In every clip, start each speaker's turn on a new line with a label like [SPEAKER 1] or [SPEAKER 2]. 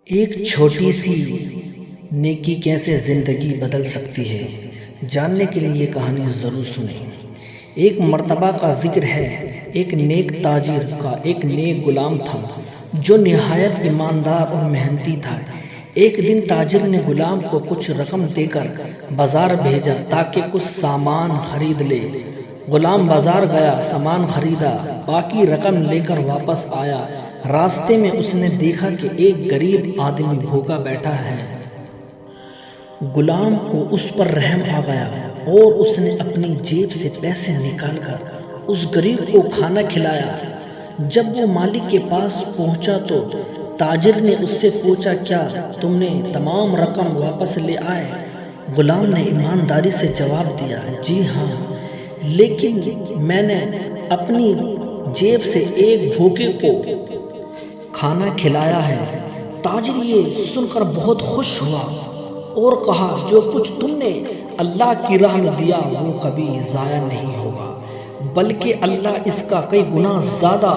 [SPEAKER 1] ایک چھوٹی سی نیکی کیسے زندگی بدل سکتی ہے، جاننے کے لیے یہ کہانی ضرور سنیں۔ ایک مرتبہ کا ذکر ہے، ایک نیک تاجر کا ایک نیک غلام تھا جو نہایت ایماندار اور محنتی تھا۔ ایک دن تاجر نے غلام کو کچھ رقم دے کر بازار بھیجا تاکہ کچھ سامان خرید لے۔ غلام بازار گیا، سامان خریدا، باقی رقم لے کر واپس آیا۔ راستے میں اس نے دیکھا کہ ایک غریب آدمی بھوکا بیٹھا ہے۔ غلام کو اس پر رحم آ گیا اور اس نے اپنی جیب سے پیسے نکال کر اس غریب کو کھانا کھلایا۔ جب وہ مالک کے پاس پہنچا تو تاجر نے اس سے پوچھا، کیا تم نے تمام رقم واپس لے آئے؟ غلام نے ایمانداری سے جواب دیا، جی ہاں، لیکن میں نے اپنی جیب سے ایک بھوکے کو کھانا کھلایا ہے۔ تاجر یہ سن کر بہت خوش ہوا اور کہا، جو کچھ تم نے اللہ کی راہ میں دیا وہ کبھی ضائع نہیں ہوگا، بلکہ اللہ اس کا کئی گنا زیادہ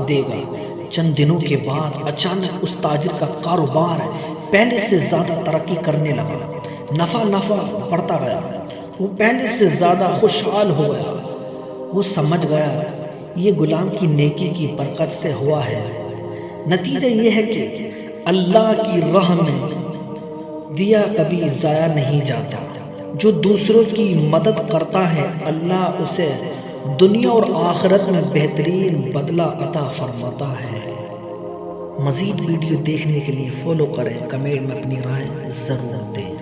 [SPEAKER 1] دے گا۔ چند دنوں کے بعد اچانک اس تاجر کا کاروبار پہلے سے زیادہ ترقی کرنے لگا، نفع بڑھتا گیا، وہ پہلے سے زیادہ خوشحال ہو گیا۔ وہ سمجھ گیا یہ غلام کی نیکی کی برکت سے ہوا ہے۔ نتیجہ یہ ہے کہ اللہ کی راہ میں دیا کبھی ضائع نہیں جاتا۔ جو دوسروں کی مدد کرتا ہے اللہ اسے دنیا اور آخرت میں بہترین بدلہ عطا فرماتا ہے۔ مزید ویڈیو دیکھنے کے لیے فالو کریں، کمنٹ میں اپنی رائے ضرور دیں۔